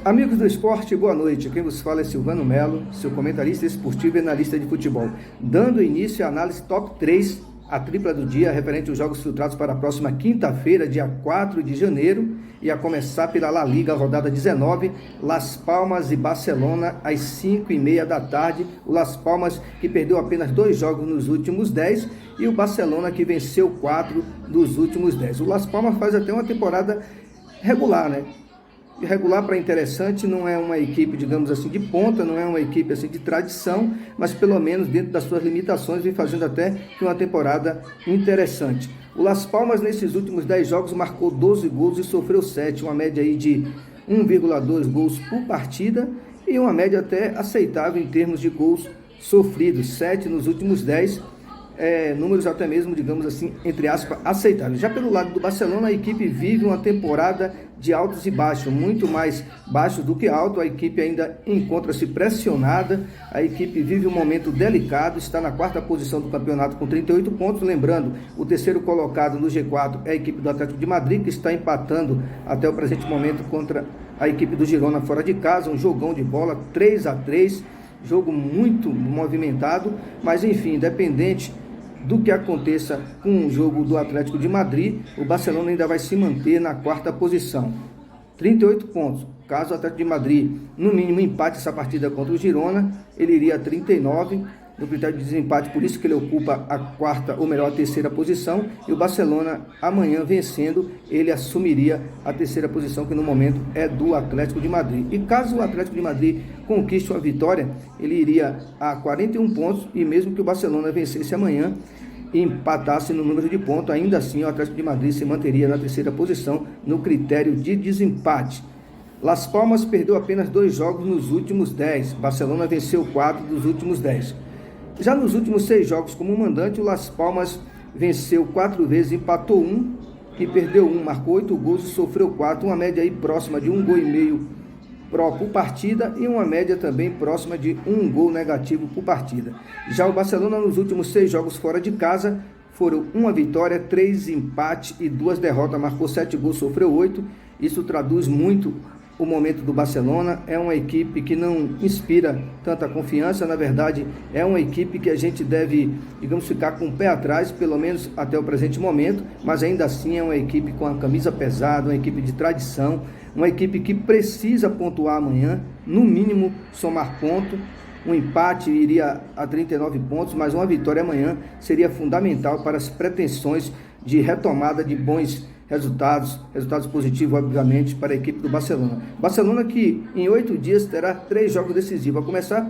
Amigos do esporte, boa noite. Quem vos fala é Silvano Melo, seu comentarista esportivo e analista de futebol. Dando início à análise top 3, a tripla do dia, referente aos jogos filtrados para a próxima quinta-feira, dia 4 de janeiro, e a começar pela La Liga, rodada 19, Las Palmas e Barcelona, às 5h30 da tarde. O Las Palmas, que perdeu apenas 2 jogos nos últimos 10, e o Barcelona, que venceu 4 dos últimos 10. O Las Palmas faz até uma temporada regular, né? Regular para interessante, não é uma equipe, digamos assim, de ponta, não é uma equipe assim de tradição, mas pelo menos dentro das suas limitações vem fazendo até uma temporada interessante. O Las Palmas nesses últimos 10 jogos marcou 12 gols e sofreu 7, uma média aí de 1,2 gols por partida e uma média até aceitável em termos de gols sofridos, 7 nos últimos 10. Números até mesmo, digamos assim, entre aspas, aceitáveis. Já pelo lado do Barcelona, a equipe vive uma temporada de altos e baixos, muito mais baixos do que alto. A equipe ainda encontra-se pressionada, a equipe vive um momento delicado, está na 4ª posição do campeonato com 38 pontos. Lembrando, o terceiro colocado no G4 é a equipe do Atlético de Madrid, que está empatando até o presente momento contra a equipe do Girona fora de casa, um jogão de bola, 3-3, jogo muito movimentado, mas enfim, independente do que aconteça com o jogo do Atlético de Madrid, o Barcelona ainda vai se manter na 4ª posição. 38 pontos. Caso o Atlético de Madrid, no mínimo, empate essa partida contra o Girona, ele iria a 39 no critério de desempate, por isso que ele ocupa a 4ª, ou melhor, a 3ª posição, e o Barcelona, amanhã vencendo, ele assumiria a 3ª posição, que no momento é do Atlético de Madrid. E caso o Atlético de Madrid conquiste uma vitória, ele iria a 41 pontos, e mesmo que o Barcelona vencesse amanhã e empatasse no número de pontos, ainda assim o Atlético de Madrid se manteria na 3ª posição no critério de desempate. Las Palmas perdeu apenas 2 jogos nos últimos 10, Barcelona venceu 4 dos últimos 10. Já nos últimos 6 jogos como mandante, o Las Palmas venceu 4 vezes, empatou 1 e perdeu 1, marcou 8 gols e sofreu 4, uma média aí próxima de 1,5 gol pró por partida e uma média também próxima de 1 gol negativo por partida. Já o Barcelona nos últimos 6 jogos fora de casa foram 1 vitória, 3 empates e 2 derrotas, marcou 7 gols, sofreu 8, isso traduz muito o momento do Barcelona. É uma equipe que não inspira tanta confiança, na verdade é uma equipe que a gente deve, digamos, ficar com o pé atrás, pelo menos até o presente momento, mas ainda assim é uma equipe com a camisa pesada, uma equipe de tradição, uma equipe que precisa pontuar amanhã, no mínimo somar ponto. Um empate iria a 39 pontos, mas uma vitória amanhã seria fundamental para as pretensões de retomada de bons resultados positivos, obviamente, para a equipe do Barcelona. Barcelona que em 8 dias terá 3 jogos decisivos, a começar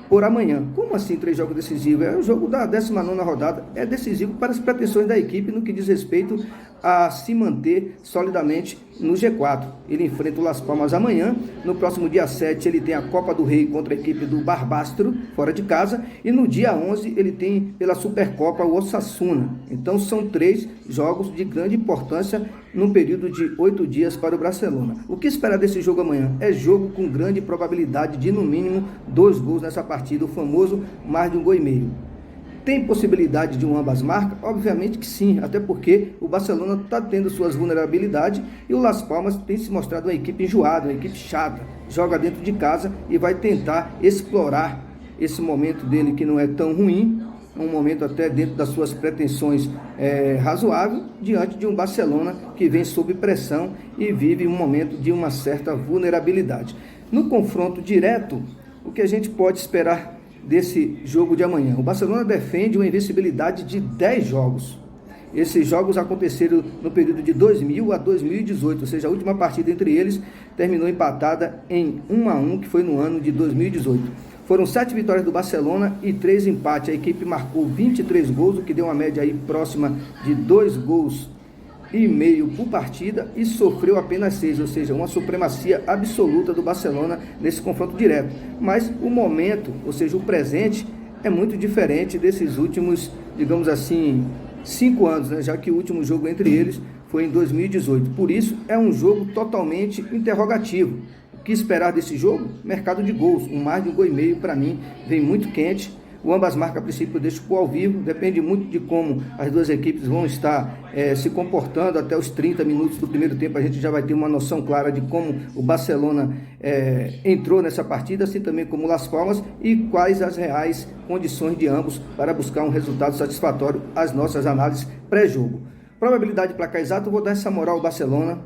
por amanhã. Como assim 3 jogos decisivos? É o jogo da 19ª rodada, é decisivo para as pretensões da equipe no que diz respeito a se manter solidamente no G4. Ele enfrenta o Las Palmas amanhã. No próximo dia 7 ele tem a Copa do Rei contra a equipe do Barbastro, fora de casa, e no dia 11 ele tem pela Supercopa o Osasuna. Então são 3 jogos de grande importância num período de 8 dias para o Barcelona. O que esperar desse jogo amanhã? É jogo com grande probabilidade de no mínimo 2 gols nessa partida, o famoso mais de 1,5 gol. Tem possibilidade de ambas marcas? Obviamente que sim, até porque o Barcelona está tendo suas vulnerabilidades e o Las Palmas tem se mostrado uma equipe enjoada, uma equipe chata, joga dentro de casa e vai tentar explorar esse momento dele que não é tão ruim, um momento até dentro das suas pretensões razoável, diante de um Barcelona que vem sob pressão e vive um momento de uma certa vulnerabilidade. No confronto direto, o que a gente pode esperar desse jogo de amanhã? O Barcelona defende uma invencibilidade de 10 jogos. Esses jogos aconteceram no período de 2000 a 2018, ou seja, a última partida entre eles terminou empatada em 1-1, que foi no ano de 2018. Foram 7 vitórias do Barcelona e 3 empates. A equipe marcou 23 gols, o que deu uma média aí próxima de 2,5 gols por partida, e sofreu apenas 6, ou seja, uma supremacia absoluta do Barcelona nesse confronto direto. Mas o momento, ou seja, o presente, é muito diferente desses últimos, digamos assim, 5 anos, né? Já que o último jogo entre eles foi em 2018. Por isso, é um jogo totalmente interrogativo. O que esperar desse jogo? Mercado de gols. Um mais de 1,5 gol para mim vem muito quente. O ambas marcas, a princípio, eu deixo por ao vivo, depende muito de como as duas equipes vão estar se comportando até os 30 minutos do primeiro tempo. A gente já vai ter uma noção clara de como o Barcelona entrou nessa partida, assim também como o Las Palmas, e quais as reais condições de ambos para buscar um resultado satisfatório às nossas análises pré-jogo. Probabilidade de placar exato, eu vou dar essa moral ao Barcelona,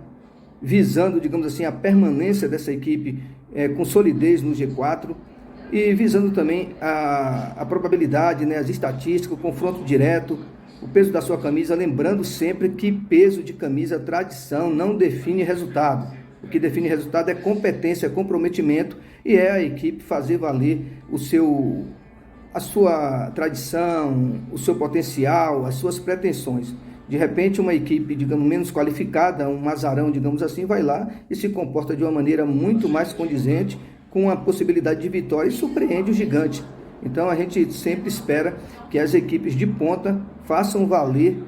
visando, digamos assim, a permanência dessa equipe com solidez no G4, e visando também a probabilidade, né, as estatísticas, o confronto direto, o peso da sua camisa, lembrando sempre que peso de camisa, tradição, não define resultado. O que define resultado é competência, comprometimento, e é a equipe fazer valer a sua tradição, o seu potencial, as suas pretensões. De repente, uma equipe, digamos, menos qualificada, um azarão, digamos assim, vai lá e se comporta de uma maneira muito mais condizente, com a possibilidade de vitória, e surpreende o gigante. Então a gente sempre espera que as equipes de ponta façam valer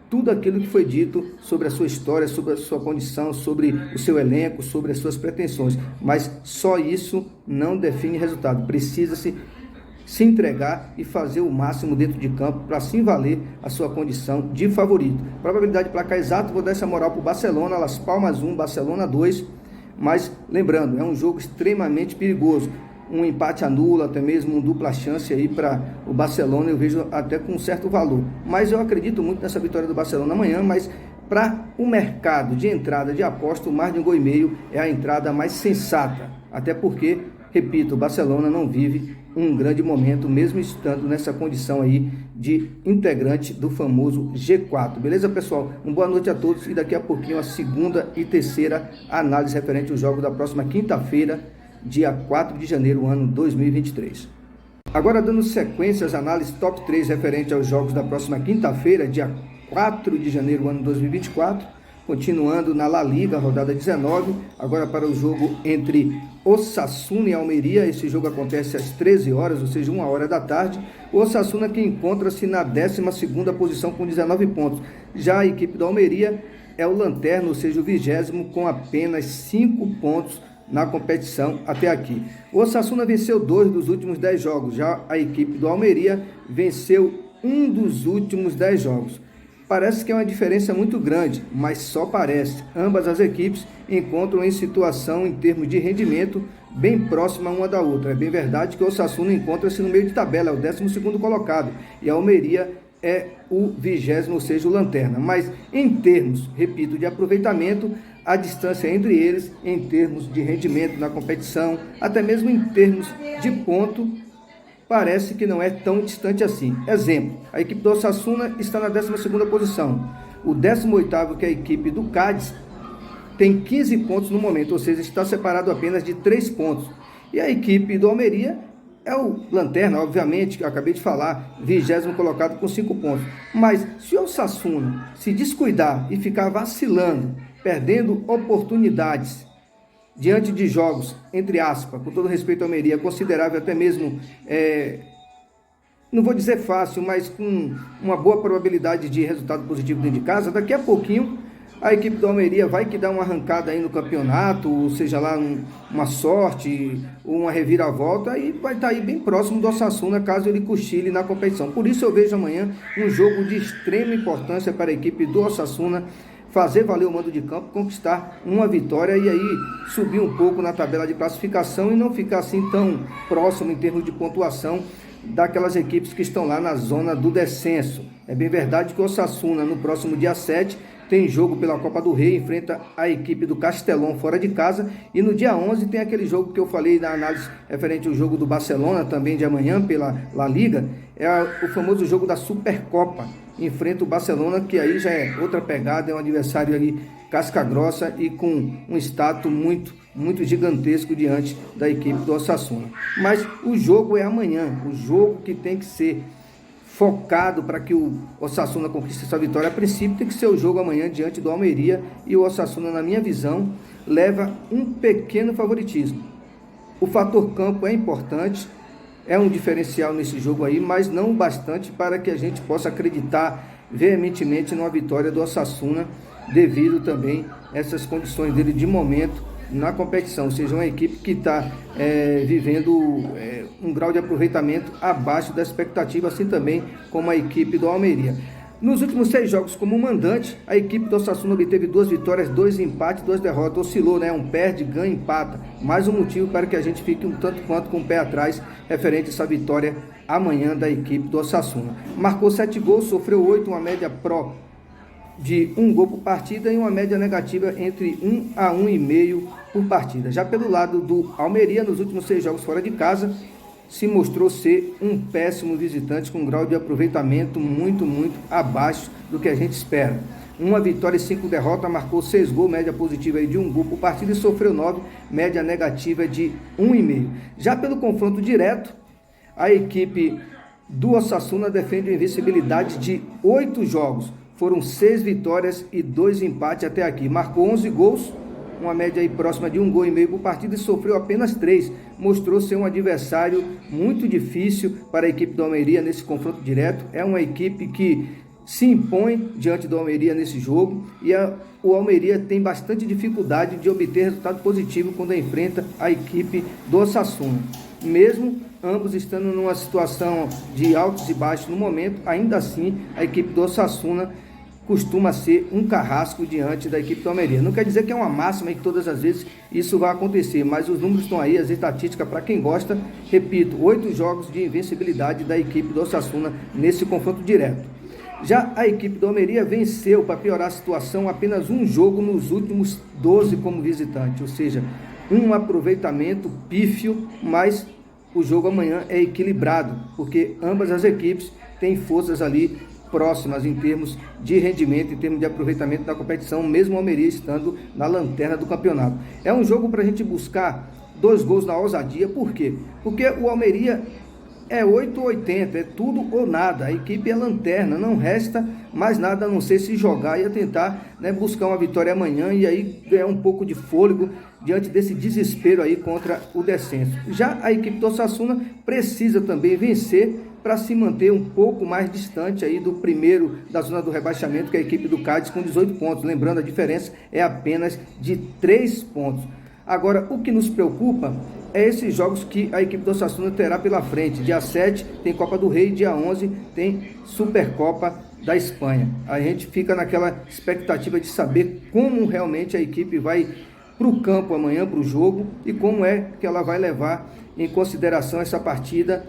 tudo aquilo que foi dito sobre a sua história, sobre a sua condição, sobre o seu elenco, sobre as suas pretensões. Mas só isso não define resultado. Precisa-se se entregar e fazer o máximo dentro de campo para assim valer a sua condição de favorito. Probabilidade de placar exato, vou dar essa moral para o Barcelona, Las Palmas 1, Barcelona 2. Mas, lembrando, é um jogo extremamente perigoso. Um empate anula, até mesmo um dupla chance aí para o Barcelona, eu vejo até com um certo valor. Mas eu acredito muito nessa vitória do Barcelona amanhã, mas para o mercado de entrada de aposta, mais de 1,5 gol é a entrada mais sensata. Até porque, repito, o Barcelona não vive um grande momento, mesmo estando nessa condição aí de integrante do famoso G4. Beleza, pessoal? Uma boa noite a todos, e daqui a pouquinho a segunda e terceira análise referente aos jogos da próxima quinta-feira, dia 4 de janeiro, ano 2023. Agora, dando sequência às análises top 3 referente aos jogos da próxima quinta-feira, dia 4 de janeiro, ano 2024, continuando na La Liga, rodada 19, agora para o jogo entre Osasuna e Almeria. Esse jogo acontece às 13 horas, ou seja, 1 hora da tarde. O Osasuna, que encontra-se na 12ª posição com 19 pontos. Já a equipe da Almeria é o lanterna, ou seja, o 20º, com apenas 5 pontos na competição até aqui. O Osasuna venceu 2 dos últimos 10 jogos, já a equipe do Almeria venceu 1 dos últimos 10 jogos. Parece que é uma diferença muito grande, mas só parece. Ambas as equipes encontram em situação, em termos de rendimento, bem próxima uma da outra. É bem verdade que o Osasuna encontra-se no meio de tabela, é o 12º colocado, e a Almeria é o 20º, ou seja, o lanterna. Mas em termos, repito, de aproveitamento, a distância entre eles, em termos de rendimento na competição, até mesmo em termos de ponto, parece que não é tão distante assim. Exemplo, a equipe do Osasuna está na 12ª posição. O 18º, que é a equipe do Cádiz, tem 15 pontos no momento, ou seja, está separado apenas de 3 pontos. E a equipe do Almeria é o lanterna, obviamente, que eu acabei de falar, 20º colocado com 5 pontos. Mas se o Osasuna se descuidar e ficar vacilando, perdendo oportunidades diante de jogos, entre aspas, com todo respeito à Almeria, considerável, até mesmo, não vou dizer fácil, mas com uma boa probabilidade de resultado positivo dentro de casa, daqui a pouquinho a equipe do Almeria vai que dar uma arrancada aí no campeonato, ou seja lá uma sorte, uma reviravolta, e vai estar aí bem próximo do Osasuna, caso ele cochile na competição. Por isso eu vejo amanhã um jogo de extrema importância para a equipe do Osasuna fazer valer o mando de campo, conquistar uma vitória e aí subir um pouco na tabela de classificação e não ficar assim tão próximo em termos de pontuação daquelas equipes que estão lá na zona do descenso. É bem verdade que o Osasuna, no próximo dia 7, tem jogo pela Copa do Rei, enfrenta a equipe do Castelão fora de casa, e no dia 11 tem aquele jogo que eu falei na análise referente ao jogo do Barcelona, também de amanhã pela La Liga, é o famoso jogo da Supercopa, enfrenta o Barcelona, que aí já é outra pegada, é um adversário ali casca grossa e com um status muito gigantesco diante da equipe do Osasuna. Mas o jogo é amanhã, o jogo que tem que ser focado para que o Osasuna conquiste essa vitória. A princípio tem que ser o jogo amanhã diante do Almeria, e o Osasuna, na minha visão, leva um pequeno favoritismo. O fator campo é importante, é um diferencial nesse jogo aí, mas não o bastante para que a gente possa acreditar veementemente numa vitória do Osasuna, devido também a essas condições dele de momento na competição, ou seja, uma equipe que está vivendo um grau de aproveitamento abaixo da expectativa, assim também como a equipe do Almeria. Nos últimos 6 jogos como mandante, a equipe do Osasuna obteve 2 vitórias, 2 empates, 2 derrotas. Oscilou, né? Um perde, ganha, empata. Mais um motivo para que a gente fique um tanto quanto com o pé atrás referente a essa vitória amanhã da equipe do Osasuna. Marcou 7 gols, sofreu 8, uma média pró de 1 gol por partida e uma média negativa entre 1 a 1,5 por partida. Já pelo lado do Almeria, nos últimos 6 jogos fora de casa, se mostrou ser um péssimo visitante com um grau de aproveitamento muito abaixo do que a gente espera. 1 vitória e 5 derrotas, marcou 6 gols, média positiva de 1 gol por partida e sofreu 9, média negativa de 1,5. Já pelo confronto direto, a equipe do Osasuna defende a invencibilidade de 8 jogos. Foram 6 vitórias e 2 empates até aqui. Marcou 11 gols, uma média aí próxima de 1,5 gols por partida e sofreu apenas 3. Mostrou ser um adversário muito difícil para a equipe do Almeria nesse confronto direto. É uma equipe que se impõe diante do Almeria nesse jogo e o Almeria tem bastante dificuldade de obter resultado positivo quando enfrenta a equipe do Osasuna. Mesmo ambos estando numa situação de altos e baixos no momento, ainda assim a equipe do Osasuna costuma ser um carrasco diante da equipe do Almeria. Não quer dizer que é uma máxima e que todas as vezes isso vai acontecer, mas os números estão aí, as estatísticas para quem gosta. Repito, 8 jogos de invencibilidade da equipe do Osasuna nesse confronto direto. Já a equipe do Almeria venceu, para piorar a situação, apenas um jogo nos últimos 12 como visitante, ou seja, um aproveitamento pífio, mas o jogo amanhã é equilibrado, porque ambas as equipes têm forças ali próximas em termos de rendimento, em termos de aproveitamento da competição, mesmo o Almeria estando na lanterna do campeonato. É um jogo para a gente buscar 2 gols na ousadia. Por quê? Porque o Almeria é 8 ou 80, é tudo ou nada. A equipe é lanterna, não resta mais nada a não ser se jogar e tentar, né, buscar uma vitória amanhã e aí ganhar um pouco de fôlego diante desse desespero aí contra o descenso. Já a equipe do Osasuna precisa também vencer para se manter um pouco mais distante aí do primeiro da zona do rebaixamento, que é a equipe do Cádiz, com 18 pontos. Lembrando, a diferença é apenas de 3 pontos. Agora, o que nos preocupa é esses jogos que a equipe do Osasuna terá pela frente. Dia 7 tem Copa do Rei, dia 11 tem Supercopa da Espanha. A gente fica naquela expectativa de saber como realmente a equipe vai para o campo amanhã, para o jogo, e como é que ela vai levar em consideração essa partida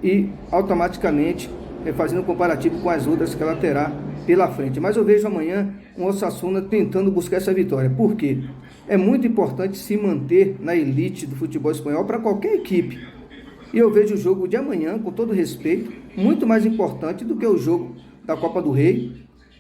e automaticamente fazendo um comparativo com as outras que ela terá pela frente. Mas eu vejo amanhã um Osasuna tentando buscar essa vitória. Por quê? É muito importante se manter na elite do futebol espanhol para qualquer equipe. E eu vejo o jogo de amanhã, com todo respeito, muito mais importante do que o jogo da Copa do Rei,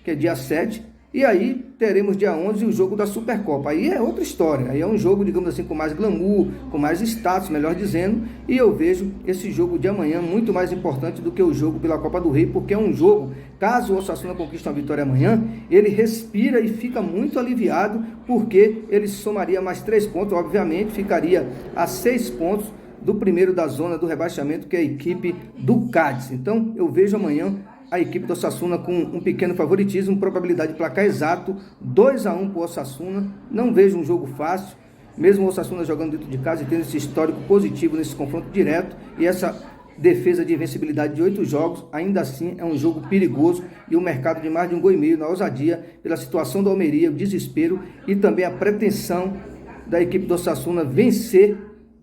que é dia 7. E aí teremos dia 11 o jogo da Supercopa. Aí é outra história. Aí é um jogo, digamos assim, com mais glamour, com mais status, melhor dizendo. E eu vejo esse jogo de amanhã muito mais importante do que o jogo pela Copa do Rei, porque é um jogo, caso o Osasuna conquiste uma vitória amanhã, ele respira e fica muito aliviado, porque ele somaria mais 3 pontos, obviamente, ficaria a 6 pontos do primeiro da zona do rebaixamento, que é a equipe do Cádiz. Então eu vejo amanhã a equipe do Osasuna com um pequeno favoritismo, probabilidade de placar exato, 2-1 para o Osasuna. Não vejo um jogo fácil, mesmo o Osasuna jogando dentro de casa e tendo esse histórico positivo nesse confronto direto, e essa defesa de invencibilidade de 8 jogos, ainda assim é um jogo perigoso, e o mercado de mais de 1,5 gols na ousadia, pela situação do Almeria, o desespero e também a pretensão da equipe do Osasuna vencer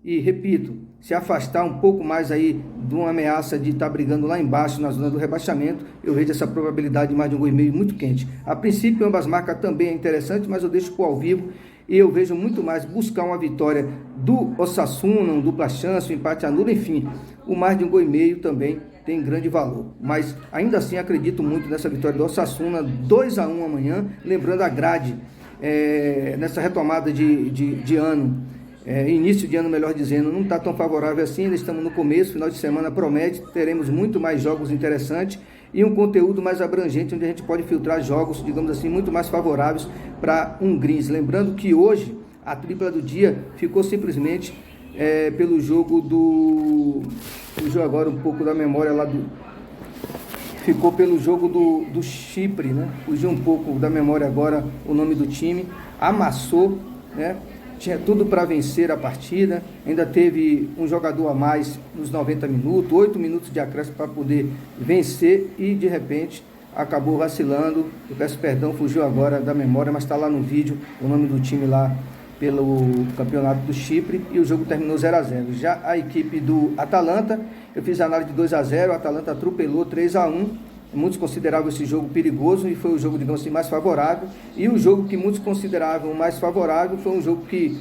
e, repito, se afastar um pouco mais aí de uma ameaça de estar brigando lá embaixo na zona do rebaixamento. Eu vejo essa probabilidade de mais de 1,5 gols muito quente. A princípio, ambas marcas também é interessante, mas eu deixo para o ao vivo, e eu vejo muito mais buscar uma vitória do Osasuna, um dupla chance, um empate anulo, enfim, o mais de 1,5 gols também tem grande valor. Mas ainda assim acredito muito nessa vitória do Osasuna, 2-1 amanhã. Lembrando a grade, nessa retomada de ano, início de ano, melhor dizendo, não está tão favorável assim. Ainda estamos no começo, final de semana promete, teremos muito mais jogos interessantes e um conteúdo mais abrangente, onde a gente pode filtrar jogos, digamos assim, muito mais favoráveis para um Gris. Lembrando que hoje a tripla do dia ficou simplesmente pelo jogo do... Fugiu agora um pouco da memória lá do... Ficou pelo jogo do Chipre, né? Fugiu um pouco da memória agora o nome do time. Amassou, né? tinha tudo para vencer a partida, ainda teve um jogador a mais nos 90 minutos, 8 minutos de acréscimo para poder vencer e de repente acabou vacilando. Eu peço perdão, fugiu agora da memória, mas está lá no vídeo o nome do time lá pelo Campeonato do Chipre e o jogo terminou 0-0. Já a equipe do Atalanta, eu fiz a análise de 2-0, o Atalanta atropelou 3-1. Muitos consideravam esse jogo perigoso e foi o jogo, digamos assim, mais favorável. E o jogo que muitos consideravam mais favorável foi um jogo que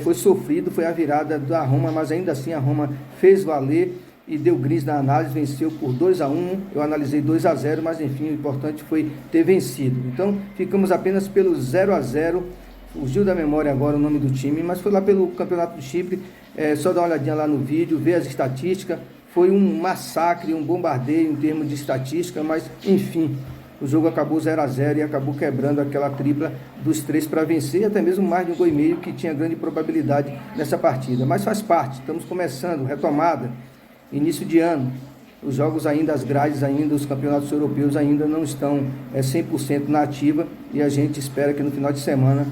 foi sofrido, foi a virada da Roma, mas ainda assim a Roma fez valer e deu gris na análise, venceu por 2-1. Eu analisei 2-0, mas enfim, o importante foi ter vencido. Então ficamos apenas pelo 0-0. Fugiu da memória agora o nome do time, mas foi lá pelo Campeonato do Chipre. Só dar uma olhadinha lá no vídeo, ver as estatísticas. Foi um massacre, um bombardeio em termos de estatística, mas enfim, o jogo acabou 0-0 e acabou quebrando aquela tripla dos 3 para vencer, até mesmo mais de um gol e meio, que tinha grande probabilidade nessa partida. Mas faz parte, estamos começando, retomada, início de ano. Os jogos ainda, as grades ainda, os campeonatos europeus ainda não estão 100% na ativa e a gente espera que no final de semana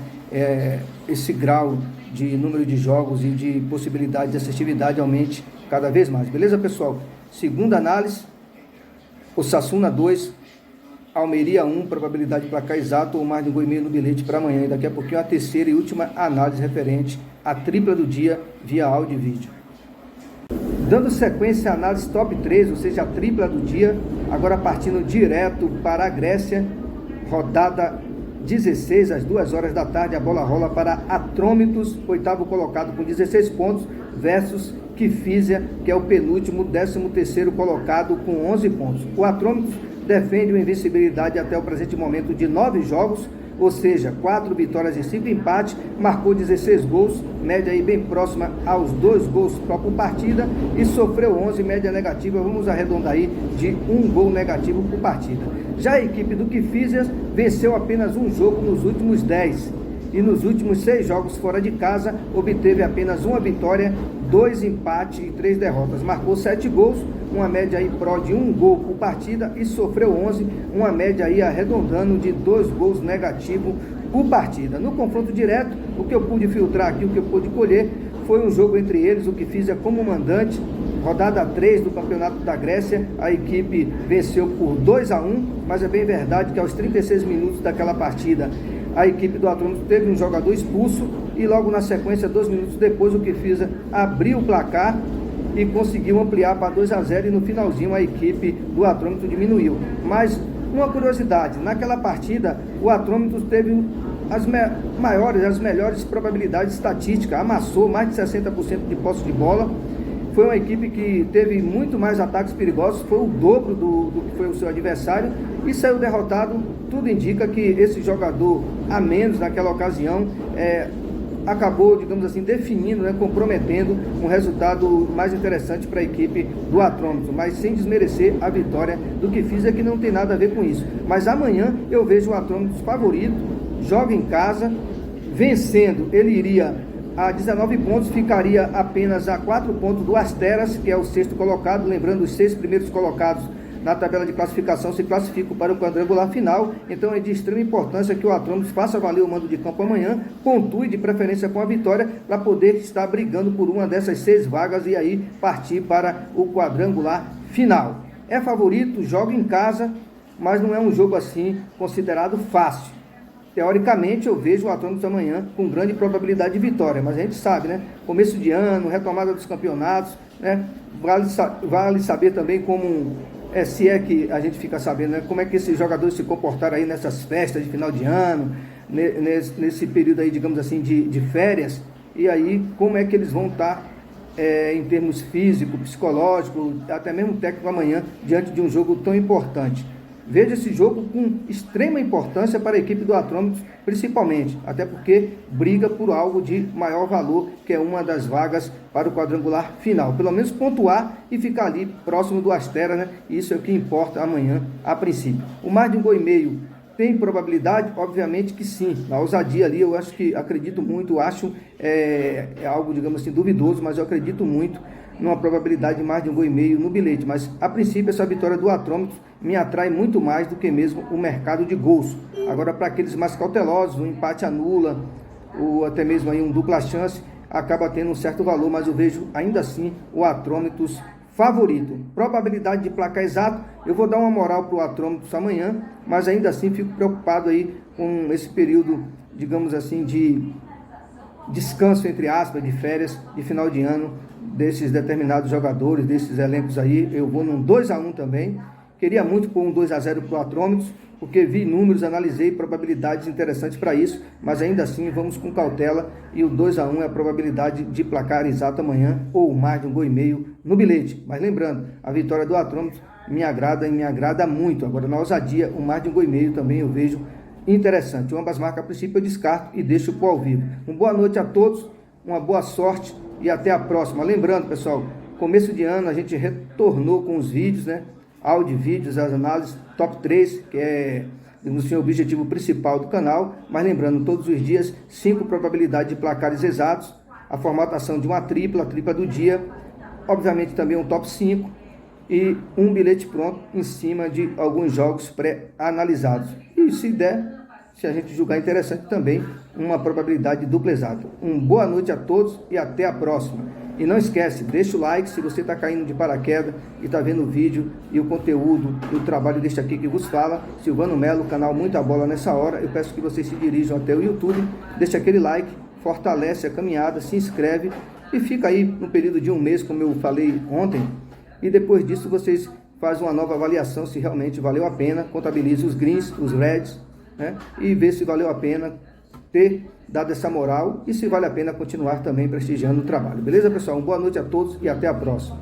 esse grau de número de jogos e de possibilidade de assistividade aumente cada vez mais. Beleza, pessoal? Segunda análise, Osasuna 2, Almeria 1, probabilidade de placar exato ou mais de um gol e meio no bilhete para amanhã. E daqui a pouquinho a terceira e última análise referente à tripla do dia via áudio e vídeo. Dando sequência à análise top 3, ou seja, a tripla do dia, agora partindo direto para a Grécia, rodada 16, às 2 horas da tarde, a bola rola para Atrômitos, oitavo colocado com 16 pontos, versus Kifisia, que é o penúltimo, 13º colocado com 11 pontos. O Atrômitos defende uma invencibilidade até o presente momento de 9 jogos, ou seja, 4 vitórias e 5 empates, marcou 16 gols, média aí bem próxima aos 2 gols por partida, e sofreu 11, média negativa, vamos arredondar aí, de 1 gol negativo por partida. Já a equipe do Kifisia venceu apenas um jogo nos últimos 10, e nos últimos 6 jogos fora de casa, obteve apenas uma vitória, 2 empates e 3 derrotas. Marcou 7 gols, uma média aí pró de 1 gol por partida e sofreu 11, uma média aí arredondando de 2 gols negativos por partida. No confronto direto, o que eu pude filtrar aqui, o que eu pude colher, foi um jogo entre eles, o Kifisia como mandante, rodada 3 do Campeonato da Grécia, a equipe venceu por 2-1, mas é bem verdade que aos 36 minutos daquela partida, a equipe do Atrômitos teve um jogador expulso e logo na sequência, 2 minutos depois, o Kifisia abriu o placar e conseguiu ampliar para 2-0 e no finalzinho a equipe do Atrômitos diminuiu. Mas uma curiosidade, naquela partida o Atrômitos teve as melhores probabilidades estatísticas, amassou mais de 60% de posse de bola. Foi uma equipe que teve muito mais ataques perigosos, foi o dobro do que foi o seu adversário e saiu derrotado. Tudo indica que esse jogador a menos naquela ocasião acabou, digamos assim, definindo, comprometendo um resultado mais interessante para a equipe do Atrômitos, mas sem desmerecer a vitória do Kifisia, que não tem nada a ver com isso. Mas amanhã eu vejo o Atrômitos favorito, joga em casa, vencendo, ele iria a 19 pontos, ficaria apenas a 4 pontos do Asteras, que é o 6º colocado. Lembrando, os 6 primeiros colocados na tabela de classificação se classificam para o quadrangular final. Então é de extrema importância que o Atrômitos faça valer o mando de campo amanhã, pontue de preferência com a vitória, para poder estar brigando por uma dessas 6 vagas e aí partir para o quadrangular final. É favorito, joga em casa, mas não é um jogo assim considerado fácil. Teoricamente, eu vejo o Atrômitos amanhã com grande probabilidade de vitória, mas a gente sabe, começo de ano, retomada dos campeonatos, vale saber também como, se é que a gente fica sabendo, como é que esses jogadores se comportaram aí nessas festas de final de ano, nesse período aí, digamos assim, de férias, e aí como é que eles vão estar em termos físico, psicológico, até mesmo técnico amanhã, diante de um jogo tão importante. Vejo esse jogo com extrema importância para a equipe do Atrômitos, principalmente, até porque briga por algo de maior valor, que é uma das vagas para o quadrangular final. Pelo menos pontuar e ficar ali próximo do Astera, Isso é o que importa amanhã, a princípio. O mais de 1 gol e meio tem probabilidade? Obviamente que sim. Na ousadia ali, eu acredito muito, é algo, digamos assim, duvidoso, mas eu acredito muito numa probabilidade de mais de 1 gol e meio no bilhete. Mas, a princípio, essa vitória do Atrômitos me atrai muito mais do que mesmo o mercado de gols. Agora, para aqueles mais cautelosos, o empate anula, ou até mesmo aí um dupla chance, acaba tendo um certo valor, mas eu vejo ainda assim o Atrômitos favorito. Probabilidade de placar exato, eu vou dar uma moral para o Atrômitos amanhã, mas ainda assim fico preocupado aí com esse período, digamos assim, de descanso, entre aspas, de férias, de final de ano, desses determinados jogadores, desses elencos aí. Eu vou num 2-1 também. Queria muito pôr um 2-0 para o Atrômitos, porque vi números, analisei probabilidades interessantes para isso, mas ainda assim vamos com cautela, e o 2-1 é a probabilidade de placar exato amanhã, ou mais de 1,5 gol no bilhete. Mas lembrando, a vitória do Atrômitos me agrada e me agrada muito. Agora, na ousadia, o mais de 1,5 gol também eu vejo interessante. Ambas marcas, a princípio, eu descarto e deixo para o ao vivo. Uma boa noite a todos, uma boa sorte e até a próxima. Lembrando, pessoal, começo de ano a gente retornou com os vídeos, né? Áudio, vídeos, as análises top 3, que é o objetivo principal do canal. Mas lembrando, todos os dias, 5 probabilidades de placares exatos, a formatação de uma tripla, a tripla do dia, obviamente também um top 5 e um bilhete pronto em cima de alguns jogos pré-analisados. E se der, se a gente julgar interessante também, uma probabilidade de dupla exata. Uma boa noite a todos e até a próxima. E não esquece, deixa o like se você está caindo de paraquedas e está vendo o vídeo e o conteúdo e o trabalho deste aqui que vos fala, Silvano Melo, canal Muita Bola Nessa Hora. Eu peço que vocês se dirijam até o YouTube, deixa aquele like, fortalece a caminhada, se inscreve e fica aí no período de um mês, como eu falei ontem, e depois disso vocês fazem uma nova avaliação se realmente valeu a pena, contabilize os greens, os reds, né? E ver se valeu a pena ter dado essa moral e se vale a pena continuar também prestigiando o trabalho. Beleza, pessoal? Uma boa noite a todos e até a próxima.